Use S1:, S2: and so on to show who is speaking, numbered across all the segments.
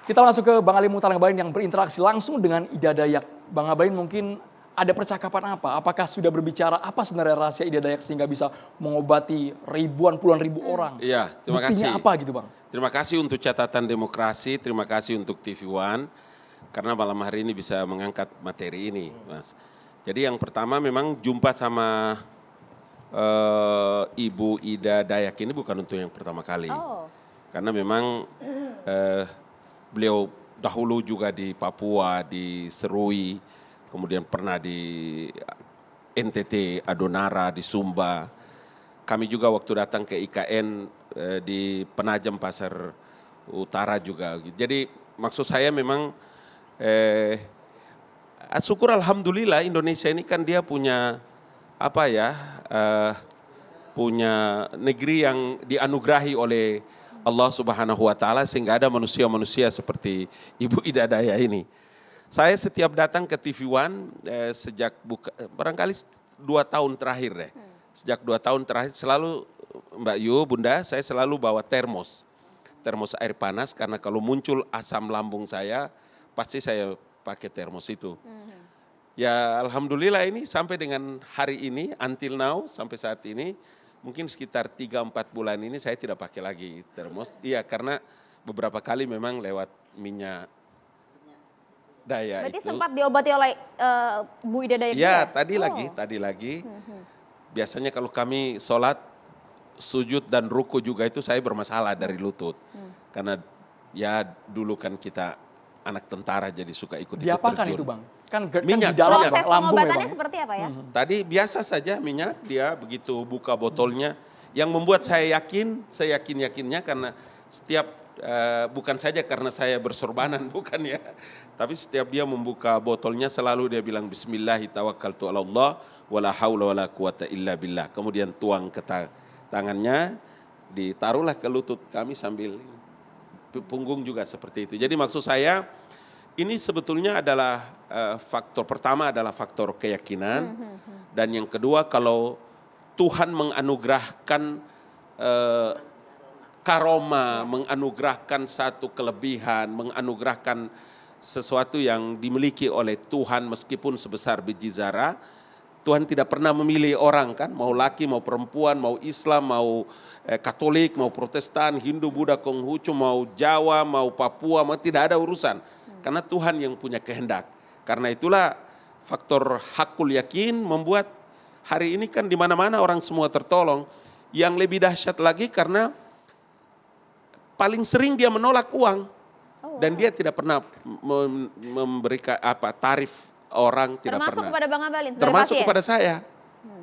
S1: Kita langsung ke Bang Ali Mukhtar Ngabalin yang berinteraksi langsung dengan Ida Dayak. Bang Ngabalin mungkin ada percakapan apa? Apakah sudah berbicara apa sebenarnya rahasia Ida Dayak sehingga bisa mengobati ribuan puluhan ribu orang?
S2: Iya, terima
S1: Buktinya
S2: kasih.
S1: apa gitu Bang?
S2: Terima kasih untuk catatan demokrasi, terima kasih untuk TV One karena malam hari ini bisa mengangkat materi ini, Mas. Jadi yang pertama memang jumpa sama Ibu Ida Dayak ini bukan untuk yang pertama kali.
S3: Oh.
S2: Karena memang beliau dahulu juga di Papua, di Serui, kemudian pernah di NTT, Adonara, di Sumba. Kami juga waktu datang ke IKN di Penajam Pasar Utara juga. Jadi maksud saya memang syukur alhamdulillah Indonesia ini kan dia punya apa ya, punya negeri yang dianugerahi oleh Allah Subhanahu wa taala sehingga ada manusia-manusia seperti Ibu Ida Dayak ini. Saya setiap datang ke TV One sejak barangkali 2 tahun terakhir deh. Sejak 2 tahun terakhir selalu Mbak Yu, Bunda, saya selalu bawa termos air panas karena kalau muncul asam lambung saya pasti saya pakai termos itu. Ya alhamdulillah ini sampai dengan hari ini, until now, sampai saat ini, mungkin sekitar 3-4 bulan ini saya tidak pakai lagi termos. Iya karena beberapa kali memang lewat minyak Dayak.
S3: Berarti
S2: itu.
S3: sempat diobati oleh Bu Ida Dayak
S2: Ya
S3: juga?
S2: tadi lagi. Biasanya kalau kami sholat, sujud dan ruku juga itu saya bermasalah dari lutut. Karena ya dulu kan kita anak tentara jadi suka ikut-ikut
S1: Diapakan
S2: terjun.
S1: itu Bang? Kan GERD
S2: Minyak,
S1: kan di dalam
S2: minyak.
S3: Proses
S1: lambung ya
S3: pengobatannya
S1: Bang.
S3: seperti apa ya?
S2: Tadi biasa saja minyak, dia begitu buka botolnya. Yang membuat saya yakin-yakinnya karena setiap, bukan saja karena saya bersorbanan, bukan ya. Tapi setiap dia membuka botolnya selalu dia bilang Bismillahi tawakkaltu ala Allah wala haula wala quwata illa billah. Kemudian tuang ke tangannya, ditaruhlah ke lutut kami sambil punggung juga seperti itu. Jadi maksud saya ini sebetulnya adalah faktor pertama adalah faktor keyakinan dan yang kedua kalau Tuhan menganugerahkan karoma, menganugerahkan satu kelebihan, menganugerahkan sesuatu yang dimiliki oleh Tuhan meskipun sebesar biji zarah, Tuhan tidak pernah memilih orang kan, mau laki, mau perempuan, mau Islam, mau Katolik, mau Protestan, Hindu, Buddha, Konghucu, mau Jawa, mau Papua, mau tidak ada urusan. Karena Tuhan yang punya kehendak. Karena itulah faktor hakul yakin membuat hari ini kan di mana-mana orang semua tertolong. Yang lebih dahsyat lagi karena paling sering dia menolak uang. Dan dia tidak pernah memberikan tarif orang tidak
S3: Termasuk
S2: pernah.
S3: kepada Bang Ngabalin?
S2: Termasuk kepada saya.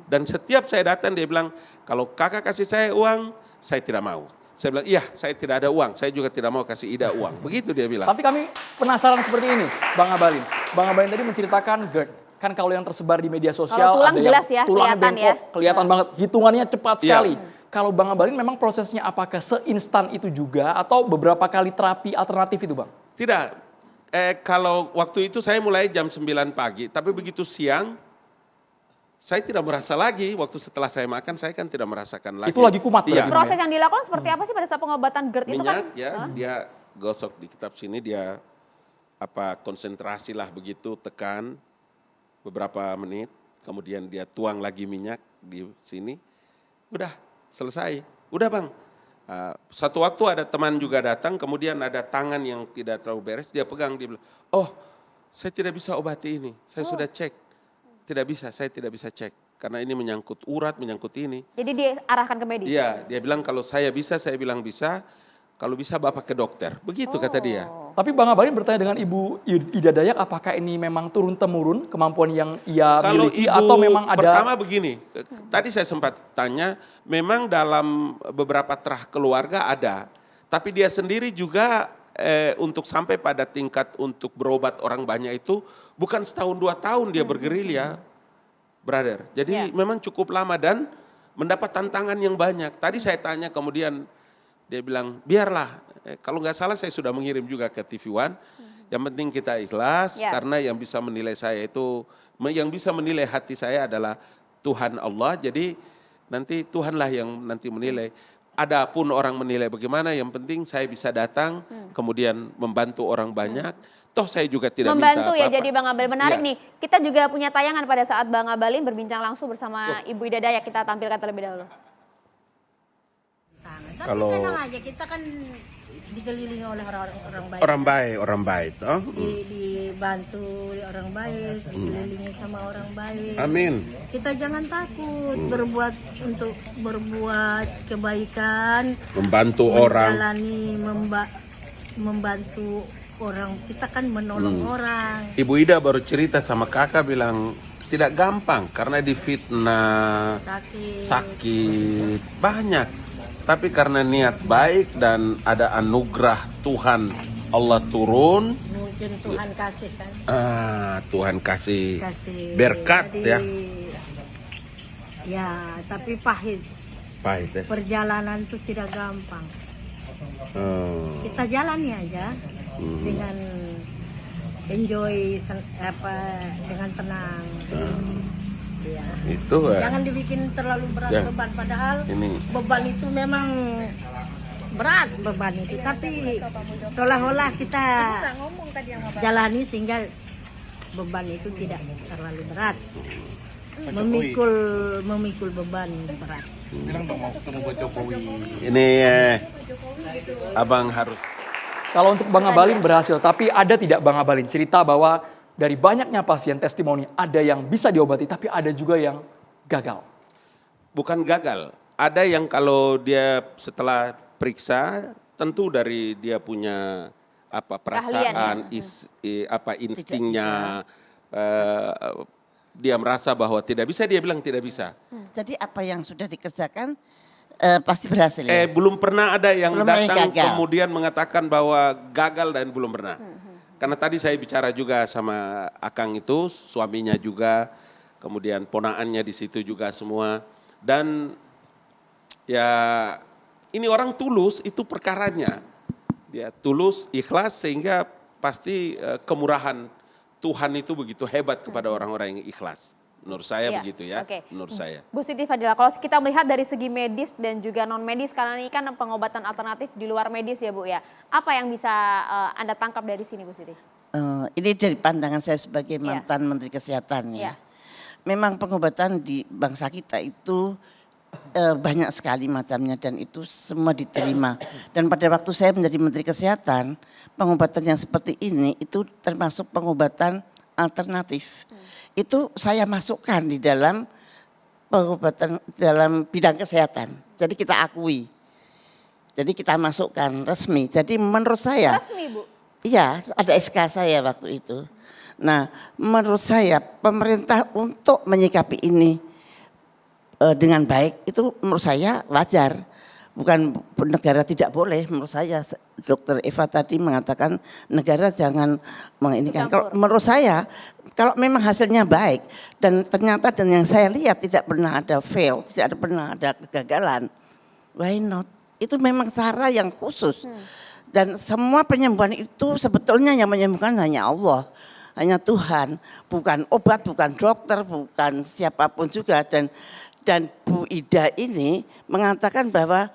S2: Dan setiap saya datang dia bilang, kalau kakak kasih saya uang, saya tidak mau. Saya bilang, iya saya tidak ada uang, saya juga tidak mau kasih Ida uang. Begitu dia bilang.
S1: Tapi kami penasaran seperti ini Bang Ngabalin. Bang Ngabalin tadi menceritakan GERD. Kan kalau yang tersebar di media sosial
S3: Kalau tulang
S1: ada
S3: jelas
S1: yang
S3: ya,
S1: tulangnya
S3: kelihatan
S1: bengkok,
S3: ya.
S1: kelihatan banget. Hitungannya cepat sekali.
S2: Iya.
S1: Kalau Bang Ngabalin memang prosesnya apakah seinstan itu juga atau beberapa kali terapi alternatif itu Bang?
S2: Tidak, kalau waktu itu saya mulai jam 9 pagi, tapi begitu siang, saya tidak merasa lagi, waktu setelah saya makan saya kan tidak merasakan lagi.
S1: Itu lagi kumat
S2: Iya.
S1: berarti?
S3: Proses yang dilakukan seperti apa sih pada saat pengobatan GERD itu kan?
S2: Minyak ya, dia gosok di kitab sini, dia konsentrasi lah begitu, tekan beberapa menit, kemudian dia tuang lagi minyak di sini, udah selesai, udah Bang. Satu waktu ada teman juga datang, kemudian ada tangan yang tidak terlalu beres, dia pegang, dia bilang, oh saya tidak bisa obati ini, saya sudah cek, saya tidak bisa cek, karena ini menyangkut urat, menyangkut ini.
S3: Jadi diarahkan ke medis?
S2: Iya, dia bilang kalau saya bisa, saya bilang bisa, kalau bisa Bapak ke dokter, begitu kata dia.
S1: Tapi Bang Ngabalin bertanya dengan Ibu Ida Dayak, apakah ini memang turun-temurun kemampuan yang ia
S2: Kalau
S1: miliki
S2: ibu
S1: atau memang ada?
S2: pertama begini, tadi saya sempat tanya, memang dalam beberapa terah keluarga ada, tapi dia sendiri juga untuk sampai pada tingkat untuk berobat orang banyak itu bukan setahun 2 tahun dia bergerilya, brother. Jadi memang cukup lama dan mendapat tantangan yang banyak. Tadi saya tanya kemudian dia bilang biarlah, kalau nggak salah saya sudah mengirim juga ke TV One. Yang penting kita ikhlas karena yang bisa menilai saya itu, yang bisa menilai hati saya adalah Tuhan Allah. Jadi nanti Tuhanlah yang nanti menilai. Adapun orang menilai bagaimana, yang penting saya bisa datang kemudian membantu orang banyak. Toh saya juga tidak
S3: Membantu
S2: minta
S3: ya
S2: apa-apa.
S3: jadi Bang Abalin. Menarik
S2: Iya.
S3: nih, kita juga punya tayangan pada saat Bang Abalin berbincang langsung bersama Ibu Ida Dayak. Kita tampilkan terlebih dahulu.
S4: Tapi
S5: Kalau-
S4: tenang aja, kita kan dikelilingi oleh orang baik.
S5: Orang baik toh.
S4: Dibantu oleh orang baik, dikelilingi sama orang baik.
S5: Amin.
S4: Kita jangan takut berbuat kebaikan,
S5: Membantu orang.
S4: menjalani, membantu orang. Kita kan menolong orang.
S5: Ibu Ida baru cerita sama kakak bilang tidak gampang karena difitnah, sakit banyak. Tapi karena niat baik dan ada anugerah Tuhan Allah turun,
S4: Mungkin Tuhan kasih kan.
S5: Tuhan kasih
S4: Kasih.
S5: berkat ya.
S4: Ya, tapi pahit.
S5: Pahit ya.
S4: Perjalanan itu tidak gampang. Kita jalani aja dengan enjoy dengan tenang. Ya.
S5: Itu
S4: Jangan dibikin terlalu berat
S5: Ya.
S4: beban, padahal
S5: Ini.
S4: beban itu memang berat beban itu, tapi seolah-olah kita jalani sehingga beban itu tidak terlalu berat. Memikul beban berat.
S5: ini abang harus.
S1: Kalau untuk Bang Abalin berhasil, tapi ada tidak Bang Abalin cerita bahwa dari banyaknya pasien testimoni ada yang bisa diobati, tapi ada juga yang gagal.
S2: Bukan gagal, ada yang kalau dia setelah periksa tentu dari dia punya perasaan, instingnya, dia merasa bahwa tidak bisa, dia bilang tidak bisa.
S6: Jadi apa yang sudah dikerjakan pasti berhasil ya?
S2: Belum pernah ada yang
S6: Belum ada yang
S2: datang
S6: gagal.
S2: kemudian mengatakan bahwa gagal dan belum pernah. Karena tadi saya bicara juga sama Akang itu, suaminya juga, kemudian ponaannya di situ juga semua. Dan ya ini orang tulus itu perkaranya. Dia tulus, ikhlas sehingga pasti kemurahan Tuhan itu begitu hebat kepada orang-orang yang ikhlas. Menurut saya
S3: Iya,
S2: begitu ya,
S3: oke.
S2: menurut saya.
S3: Bu Siti Fadila, kalau kita melihat dari segi medis dan juga non medis, karena ini kan pengobatan alternatif di luar medis ya Bu ya. Apa yang bisa Anda tangkap dari sini Bu Siti?
S6: Ini dari pandangan saya sebagai
S3: Iya.
S6: mantan Menteri Kesehatan
S3: Iya.
S6: ya. Memang pengobatan di bangsa kita itu banyak sekali macamnya dan itu semua diterima. Dan pada waktu saya menjadi Menteri Kesehatan, pengobatan yang seperti ini itu termasuk pengobatan alternatif. Itu saya masukkan di dalam pengobatan dalam bidang kesehatan. Jadi kita akui. Jadi kita masukkan resmi. Jadi menurut saya,
S3: Resmi Bu?
S6: iya ada SK saya waktu itu. Nah menurut saya pemerintah untuk menyikapi ini dengan baik itu menurut saya wajar. Bukan negara tidak boleh, menurut saya Dokter Eva tadi mengatakan negara jangan menginikan. Kalau menurut saya kalau memang hasilnya baik dan ternyata dan yang saya lihat tidak pernah ada fail, tidak pernah ada kegagalan, why not? Itu memang cara yang khusus. Dan semua penyembuhan itu sebetulnya yang menyembuhkan hanya Allah, hanya Tuhan, bukan obat, bukan dokter, bukan siapapun juga. Dan Bu Ida ini mengatakan bahwa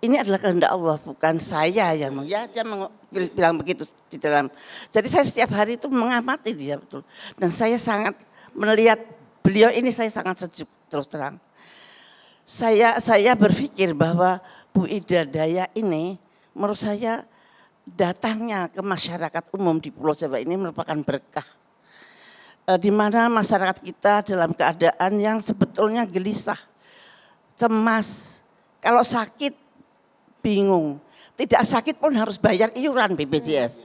S6: ini adalah kehendak Allah, bukan saya yang dia bilang begitu di dalam. Jadi saya setiap hari itu mengamati dia betul. Dan saya sangat melihat beliau ini saya sangat sejuk terus terang. Saya berpikir bahwa Bu Ida Dayak ini menurut saya datangnya ke masyarakat umum di Pulau Jawa ini merupakan berkah. Di mana masyarakat kita dalam keadaan yang sebetulnya gelisah, cemas, kalau sakit bingung, tidak sakit pun harus bayar iuran BPJS.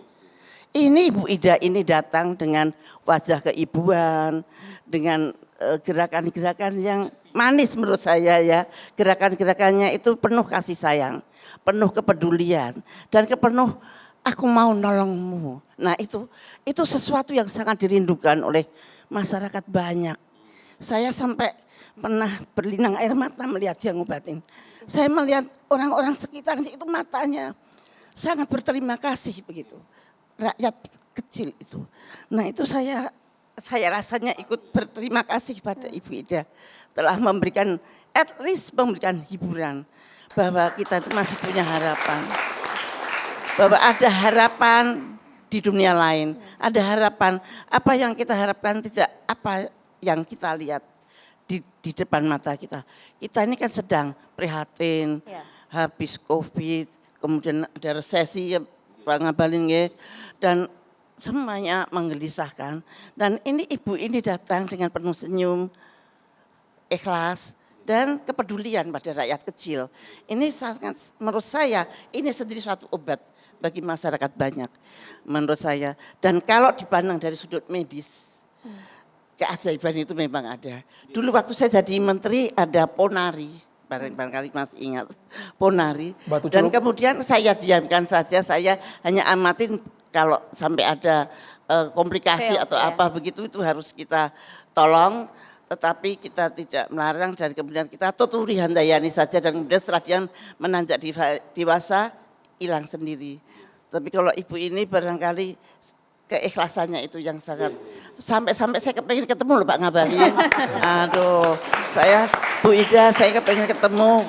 S6: Ini Ibu Ida ini datang dengan wajah keibuan, dengan gerakan-gerakan yang manis menurut saya ya. Gerakan-gerakannya itu penuh kasih sayang, penuh kepedulian, dan penuh aku mau nolongmu. Nah itu sesuatu yang sangat dirindukan oleh masyarakat banyak. Saya sampai pernah berlinang air mata melihat dia ngobatin. Saya melihat orang-orang sekitarnya itu matanya sangat berterima kasih begitu. Rakyat kecil itu. Nah itu saya rasanya ikut berterima kasih pada Ibu Ida. Telah memberikan, at least memberikan hiburan. Bahwa kita itu masih punya harapan. bahwa ada harapan di dunia lain. Ada harapan, apa yang kita harapkan tidak apa yang kita lihat di depan mata kita. Kita ini kan sedang prihatin,
S3: Ya.
S6: habis COVID, kemudian ada resesi ya Pak Ngabalin ya, dan semuanya menggelisahkan. Dan ini ibu ini datang dengan penuh senyum, ikhlas, dan kepedulian pada rakyat kecil. Ini sangat, menurut saya ini sendiri suatu obat bagi masyarakat banyak, menurut saya. Dan kalau dipandang dari sudut medis, keajaiban itu memang ada. Dulu waktu saya jadi menteri ada ponari, barangkali masih ingat ponari.
S1: Batu
S6: Dan
S1: celup.
S6: kemudian saya diamkan saja, saya hanya amatin kalau sampai ada komplikasi
S3: Oke,
S6: atau
S3: oke.
S6: apa begitu itu harus kita tolong. Tetapi kita tidak melarang dan kemudian kita tuturi handayani saja dan kemudian setelah dia menanjak dewasa hilang sendiri. Tapi kalau ibu ini barangkali keikhlasannya itu yang sangat sampai saya kepengen ketemu loh Pak Ngabalin. Aduh, saya Bu Ida, saya kepengen ketemu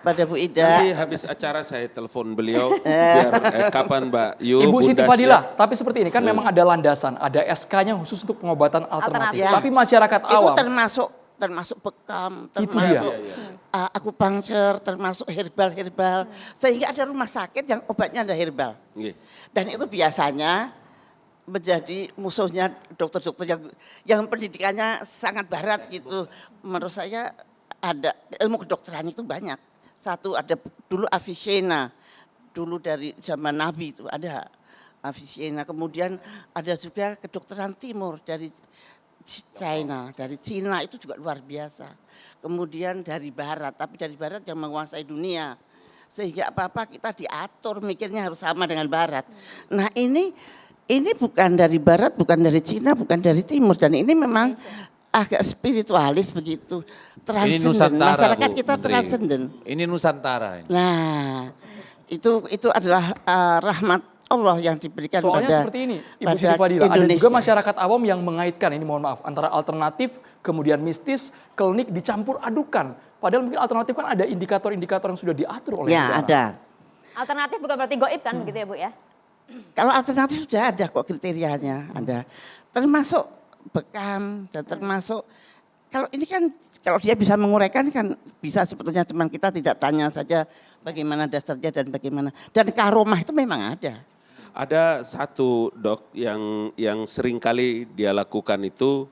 S6: pada Bu Ida.
S2: Nanti habis acara saya telepon beliau biar kapan Mbak Yu,
S1: Ibu Siti
S2: Bunda
S1: Fadila,
S2: siap.
S1: tapi seperti ini kan memang ada landasan, ada SK-nya khusus untuk pengobatan alternatif.
S6: Ya.
S1: Tapi masyarakat
S6: Itu
S1: awam,
S6: termasuk bekam,
S1: Itu dia.
S6: termasuk akupunktur, termasuk herbal. Sehingga ada rumah sakit yang obatnya ada herbal.
S2: Nggih.
S6: Dan itu biasanya menjadi musuhnya dokter-dokter yang pendidikannya sangat barat gitu. Menurut saya ada ilmu kedokteran itu banyak. Satu ada dulu Avicenna, dulu dari zaman Nabi itu ada Avicenna. Kemudian ada juga kedokteran timur dari China, dari Cina itu juga luar biasa. Kemudian dari barat, tapi dari barat yang menguasai dunia. Sehingga apa-apa kita diatur mikirnya harus sama dengan barat. Nah ini bukan dari barat, bukan dari Cina, bukan dari timur. Dan ini memang agak spiritualis begitu.
S7: Ini
S6: Transenden.
S7: Nusantara,
S6: Masyarakat
S7: Bu
S6: kita
S7: Menteri.
S6: transenden.
S7: Ini Nusantara. Ini.
S6: Nah itu adalah rahmat Allah yang diberikan
S1: soalnya seperti ini, Ibu Siti Fadila. Ada juga masyarakat awam yang mengaitkan, ini mohon maaf, antara alternatif, kemudian mistis, klinik dicampur adukan. Padahal mungkin alternatif kan ada indikator-indikator yang sudah diatur oleh
S6: Ya
S1: negara.
S6: ada.
S3: Alternatif bukan berarti goib kan begitu ya Bu ya?
S6: Kalau alternatif sudah ada kok kriterianya, ada. Termasuk bekam dan termasuk kalau ini kan kalau dia bisa menguraikan kan bisa sebetulnya cuman kita tidak tanya saja bagaimana dasarnya dan bagaimana. Dan karomah itu memang ada.
S2: Ada satu dok yang sering kali dia lakukan itu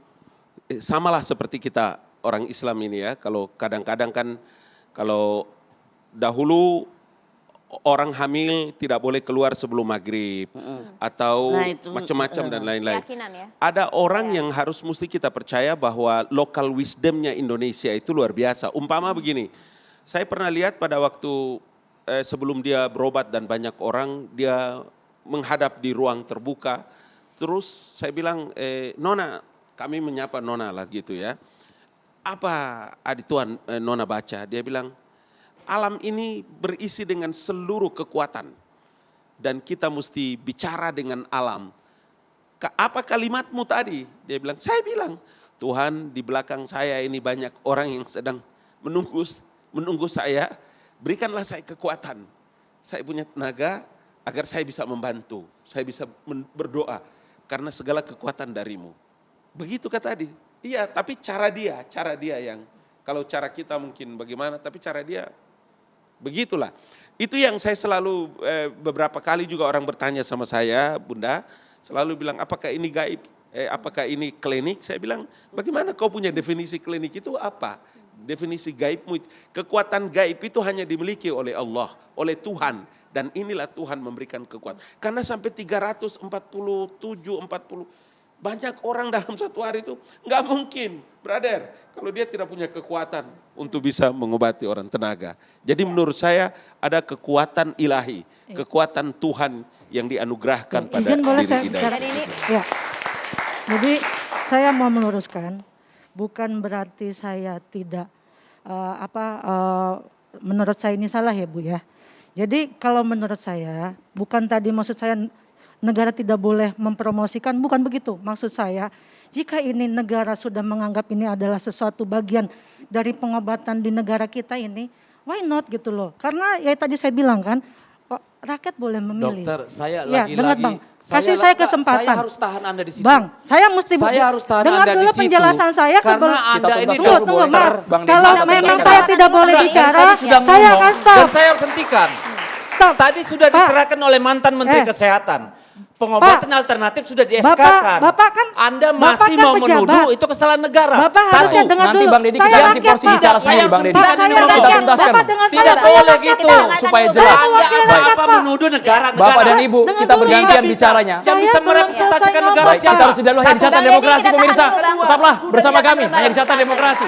S2: samalah seperti kita orang Islam ini ya. Kalau kadang-kadang kan kalau dahulu orang hamil tidak boleh keluar sebelum maghrib atau
S6: Nah, itu,
S2: macam-macam dan lain-lain.
S3: Keyakinan ya.
S2: Ada orang yang harus mesti kita percaya bahwa local wisdomnya Indonesia itu luar biasa. Umpama begini, saya pernah lihat pada waktu sebelum dia berobat dan banyak orang, dia menghadap di ruang terbuka. Terus saya bilang, Nona, kami menyapa Nona lah gitu ya. Apa adik Tuhan Nona baca? Dia bilang, alam ini berisi dengan seluruh kekuatan. Dan kita mesti bicara dengan alam. Apa kalimatmu tadi? Dia bilang, saya bilang, Tuhan di belakang saya ini banyak orang yang sedang menunggu saya. Berikanlah saya kekuatan. Saya punya tenaga agar saya bisa membantu. Saya bisa berdoa. Karena segala kekuatan darimu. Begitu kata tadi. Iya, tapi cara dia yang. Kalau cara kita mungkin bagaimana, tapi cara dia begitulah. Itu yang saya selalu beberapa kali juga orang bertanya sama saya, Bunda, selalu bilang apakah ini gaib, apakah ini klinik? Saya bilang bagaimana kau punya definisi klinik itu apa? Definisi gaibmu, kekuatan gaib itu hanya dimiliki oleh Allah, oleh Tuhan. Dan inilah Tuhan memberikan kekuatan. Karena sampai 347, 40, banyak orang dalam satu hari itu nggak mungkin, brother, kalau dia tidak punya kekuatan untuk bisa mengobati orang tenaga. Jadi menurut saya ada kekuatan ilahi, kekuatan Tuhan yang dianugerahkan pada
S8: Izin boleh
S2: diri
S8: saya
S2: kita.
S8: bicara?
S3: Dan ini
S8: Ya. Jadi saya mau meluruskan, bukan berarti saya tidak menurut saya ini salah ya Bu ya. Jadi kalau menurut saya, bukan tadi maksud saya negara tidak boleh mempromosikan, bukan begitu. Maksud saya, jika ini negara sudah menganggap ini adalah sesuatu bagian dari pengobatan di negara kita ini, why not gitu loh. Karena ya tadi saya bilang kan, rakyat boleh memilih.
S7: Dokter, saya
S8: Ya, dengar,
S7: lagi-lagi
S8: Bang. Kasih saya kesempatan.
S7: Saya harus tahan Anda di situ.
S8: Bang, saya mesti
S7: Saya harus tahan
S8: dengar
S7: Anda
S8: dulu
S7: di situ.
S8: penjelasan saya
S7: Karena
S8: sebelum
S7: Anda ini
S1: tuntaskan
S8: tunggu,
S1: dulu,
S8: Mas.
S1: Bang Deddy.
S8: Kalau
S1: Kita
S8: memang
S1: tuntaskan.
S8: saya tidak boleh
S3: Tadi
S8: bicara,
S7: sudah
S8: saya
S7: ngomong,
S8: akan stop.
S7: dan saya harus hentikan.
S8: Stop.
S7: Tadi sudah
S8: Pak.
S7: dicerahkan oleh mantan Menteri
S8: Eh.
S7: Kesehatan. Pengobatan alternatif sudah
S8: Bapak
S7: di-SK-kan.
S8: Bapak
S7: Anda
S8: kan
S7: masih mau
S8: pejabat.
S7: menuduh itu kesalahan negara.
S8: Bapak harusnya dengar
S1: Nanti
S8: dulu.
S1: Bang Deddy
S8: Saya
S1: kita kasih
S8: rakyat,
S1: porsi
S8: Pak.
S1: bicara sendiri,
S7: Yang
S1: Bang Deddy.
S8: Pak,
S7: Tidak
S8: saya
S7: dulu.
S8: rakyat.
S1: Tuntaskan.
S8: Bapak dengan saya.
S7: Tidak
S8: saya
S7: boleh
S8: rakyat,
S7: gitu.
S8: Pak.
S1: Supaya
S8: Saya
S1: jelas.
S8: mewakili
S7: Anda
S8: rakyat,
S7: apa
S8: Pak.
S7: menuduh negara?
S1: Bapak dan Ibu,
S8: Dengar
S1: kita
S8: dulu,
S1: bergantian
S8: Pak.
S1: bicaranya.
S7: Yang bisa
S8: Saya belum
S7: merepresentasikan
S8: selesai
S7: negara
S8: ngomong,
S1: Baik, kita
S7: siapa?
S1: harus jeda dulu hanya di Carta
S3: Bang Deddy,
S1: Demokrasi
S3: kita tahan
S1: pemirsa.
S3: dulu, Bang.
S1: Tetaplah bersama
S3: Sudah
S1: kami
S3: tidak
S1: hanya di Carta
S3: selesai.
S1: Demokrasi.